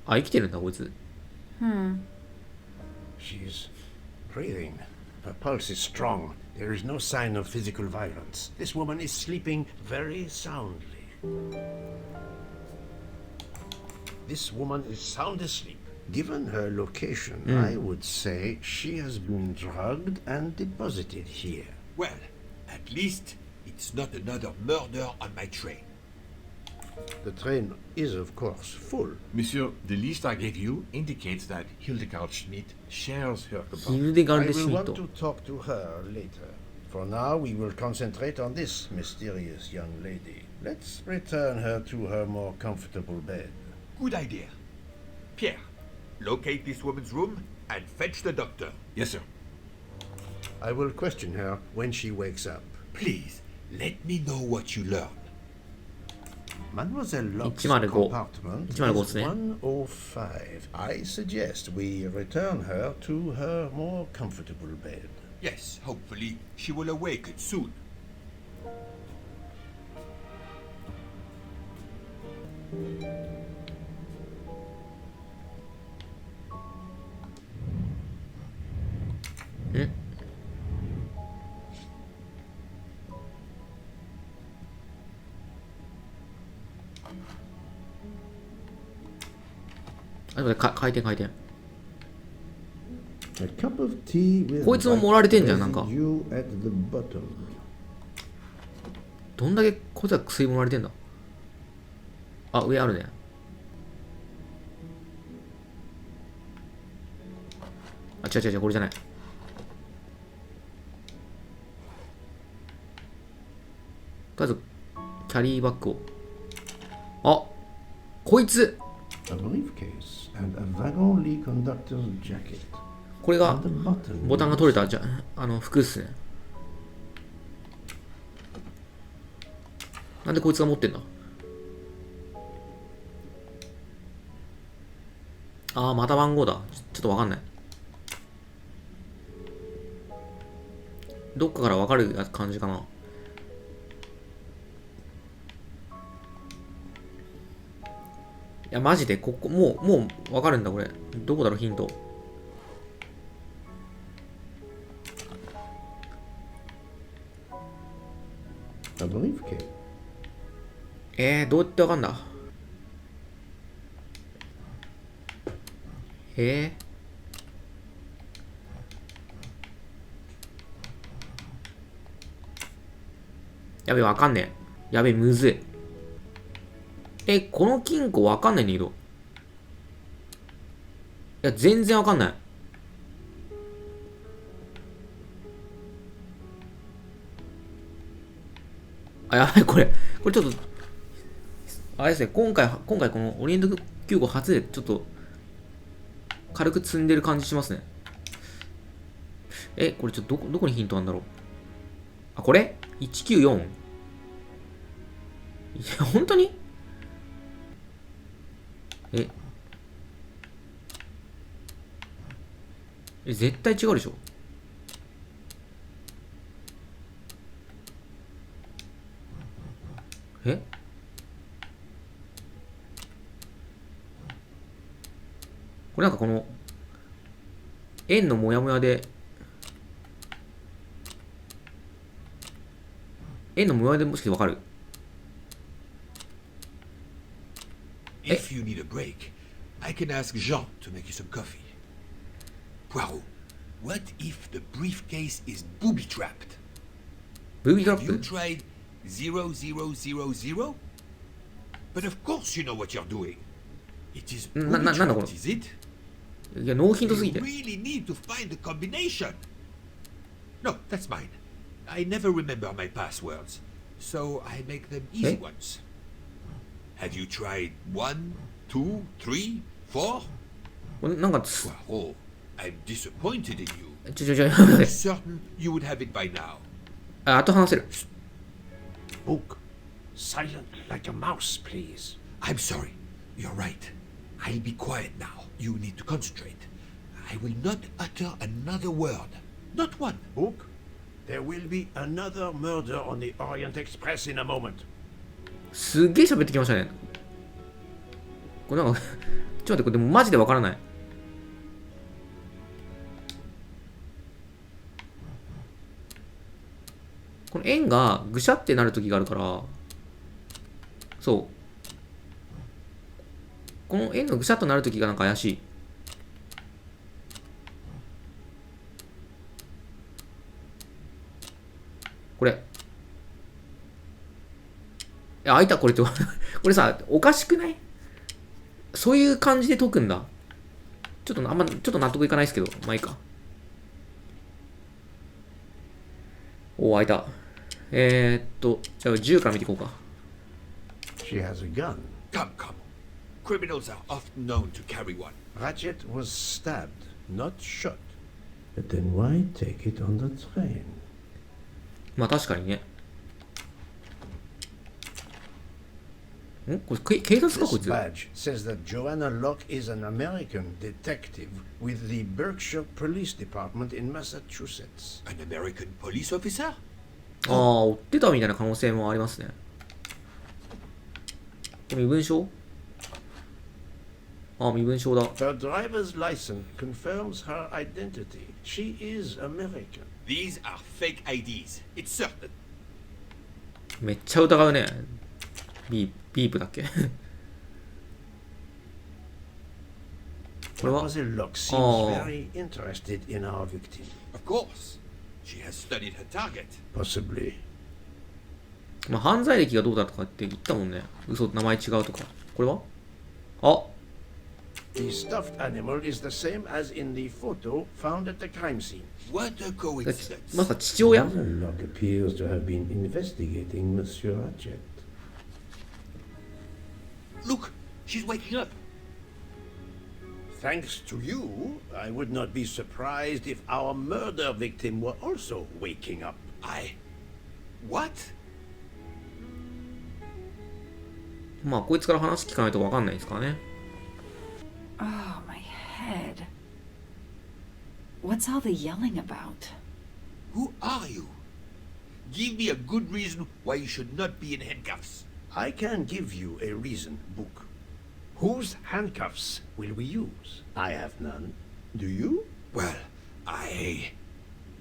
あ、生きてるんだ、こいつ。She's breathing. Her pulse is strong. There is no sign of physical violence. This woman is sleeping very soundly. This woman is sound asleep. Given her location, I would say she has been drugged and deposited here. Well, at least it's not another murder on my train. The train is, of course, full. Monsieur, the list I gave you indicates that Hildegard Schmidt shares her ヒ compartment. ルデガ I ルデ・シ will ミッ want ト。 to talk to her later. For now, we will concentrate on this mysterious young lady. Let's return her to her more comfortable bed. Good idea. Pierre, locate this woman's room and fetch the doctor. Yes, sir. I will question her when she wakes up. Please, let me know what you learn. Mademoiselle Locke's 105 compartment 105 is ですね。 105. I suggest we return her to her more comfortable bed. Yes, hopefully she will awaken soon. あ、でも回転回転。A cup of tea with こいつも盛られてんじゃん、なんか。 residue at the bottom. どんだけこいつは薬盛られてんだ。あ、上あるね。あ、違う違う違う、これじゃない。とりあえず、キャリーバッグを。あ、こいつ A briefcase and a wagon-lee conductor's jacket. これが At the bottom, ボタンが取れたじゃ服っすね。なんでこいつが持ってんだ。ああ、また番号だ。ちょっとわかんない。どっかからわかる感じかな。いや、マジで、ここ、もうわかるんだ、これ。どこだろう、ヒント。A briefcase. どうやってわかんだ。やべえ、わかんねえ。やべえ、むずい。この金庫わかんないんだけど。いや、全然わかんない。あ、やばい、これちょっと、あれですね、今回このオリエント急行初でちょっと、軽く積んでる感じしますね。これちょっとどこにヒントあるんだろう。あ、これ ?194? いや、本当に絶対違うでしょ。これなんかこの円のモヤモヤでもしかしてわかる。If you need a break, I can ask Jean to make you some coffee. Poirot, what if the briefcase is booby-trapped? ブービートラ Have ッ you プ。 tried 0000? But of course you know what you're doing. It is Na- na- na- booby-trapped, is it? いや、ノーヒントすぎ You て。 really need to find the combination. No, that's mine. I never remember my passwords, so I make them easy ones. Have you tried 1, 2, 3, 4? これなんかつ、 Oh, I'm disappointed in you. ちょ、I'm certain you would have it by now. あと話せる。 Book, silent like a mouse, please. I'm sorry. You're right. I'll be quiet now. You need to concentrate. I will not utter another word. Not one. Book, there will be another murder on the Orient Express in a moment. すっげえ喋ってきましたね。これなんか、ちょっと待って、これでもマジでわからない。この円がぐしゃってなる時があるから、そう。この円がぐしゃっとなる時がなんか怪しい。これ。開いたこれって、これさ、おかしくない？そういう感じで解くんだ。ちょっとちょっと納得いかないですけど、まあいいか。お、開いた。じゃあ10から見ていこうか。She has a gun. Come. Criminals are often known to carry one. Ratchet was stabbed, not shot. But then why take it on the train? まあ確かにね。これ警察かこい This つ。 badge says that Joanna Locke is an American detective with the Berkshire Police Department in Massachusetts. An American police officer? ああ、追ってたみたいな可能性もありますね。身分証？ああ、身分証だ。Her driver's license confirms her identity. She is American. These are fake IDs. It's certain. めっちゃ疑うね。ビープだっけこれは Mademoiselle Locke seems very interested in our victim. Of course. She has studied her target. Possibly. まあ犯罪歴がどうだとかって言ったもんね。嘘、名前違うとか。これはあ The stuffed animal is the same as in the photo found at the crime scene. What a coincidence. まさか父親 Mother Locke appears to have been investigating Monsieur Ratchet. Look, she's waking up. Thanks to you, I would not be surprised if our murder victim were also waking up. What? まあこいつから話聞かないと分かんないですからね。Oh, my head. What's all the yelling about? Who are you? Give me a good reason why you should not be in handcuffs. I can give you a reason, Book. Whose handcuffs will we use? I have none. Do you? Well,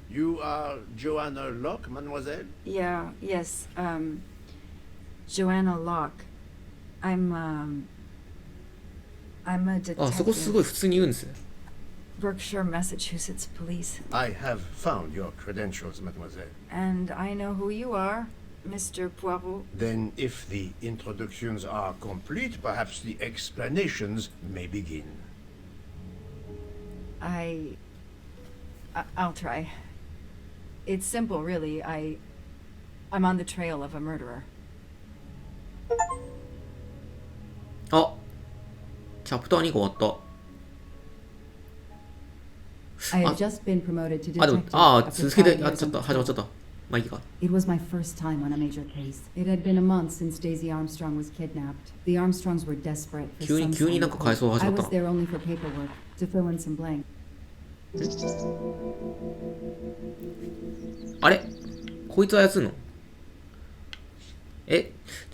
You are Joanna Locke, mademoiselle? Yes, Joanna Locke. I'm a あ、そこす detective. ごい普通に言うんですね。Berkshire, Massachusetts Police. I have found your credentials, mademoiselle. And I know who you are, Mr. Poirot. Then, if the introductions are complete, perhaps the explanations may begin. I'll try. It's simple, really. I'm on the trail of a murderer. あ、チャプター2個終わった。 I had just been promoted to あ、でも、 detective ああ、 after 続けて、 5あ、 years ちょっ on と始まっちゃっ patrol. た。まあいいか。 It was my first time on a major case. It had been a month since Daisy Armstrong was kidnapped. The Armstrongs were desperate for 急 some に sign なん of か回想 hope. 始 I まった was な。 there only for paperwork, to fill in some blanks. あれこいつ操るの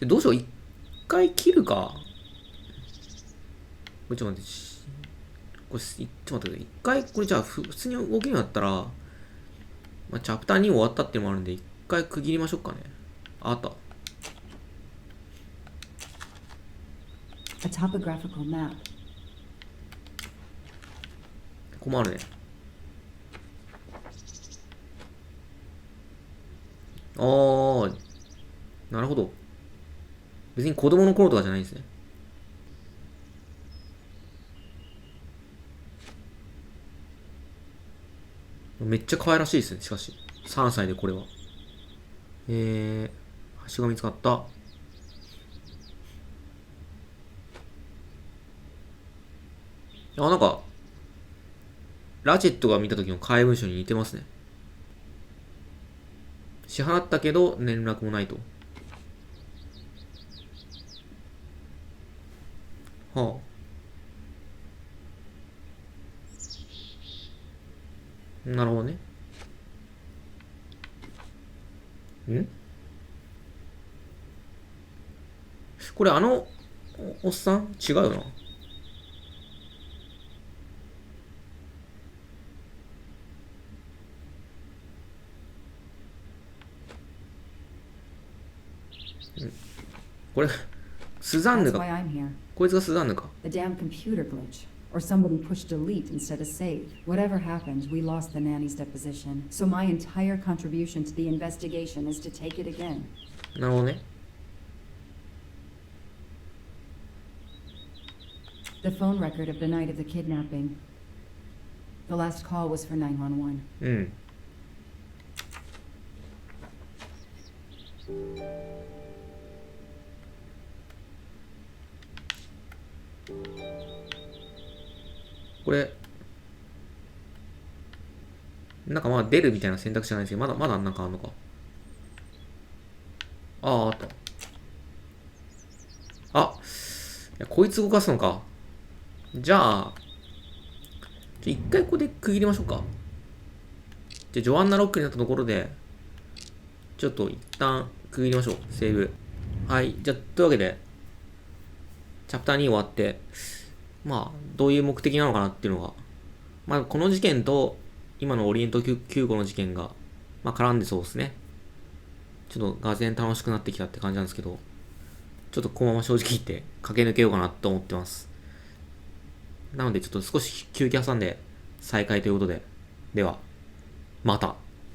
どうしよう。一回切るか。これちょっと待って。これ、ちょっと待って。一回、これじゃあ、普通に動けるようになったら、まあ、チャプター2終わったっていうのもあるんで、一回区切りましょうかね。あった。A topographical map. 困るね。あー、なるほど。別に子供の頃とかじゃないんですね。めっちゃ可愛らしいですね、しかし。3歳でこれは。橋が見つかった。なんか、ラチェットが見た時の怪文書に似てますね。支払ったけど連絡もないと。はあ。なるほどね。これおっさん違うよな。これ、スザンヌ That's が、why I'm here. こいつがスザンヌか。The damn computer glitch. Or somebody pushed delete instead of save. Whatever happened, we lost the nanny's deposition. So my entire contribution to the investigation is to take it again. なるほどね。The phone record of the night of the kidnapping. The last call was for 911. うん。これ、なんかまあ出るみたいな選択肢じゃないですけど、まだなんかあんのか。あった。いやこいつ動かすのか。じゃあ、一回ここで区切りましょうか。じゃあ、ジョアンナロックになったところで、ちょっと一旦区切りましょう。セーブ。はい。じゃあ、というわけで、チャプター2終わって、まあ、どういう目的なのかなっていうのが、まあ、この事件と、今のオリエント急行の事件が、まあ、絡んでそうですね。ちょっと、がぜん楽しくなってきたって感じなんですけど、ちょっとこのまま正直言って駆け抜けようかなと思ってます。なのでちょっと少し休憩挟んで再開ということで。では、また。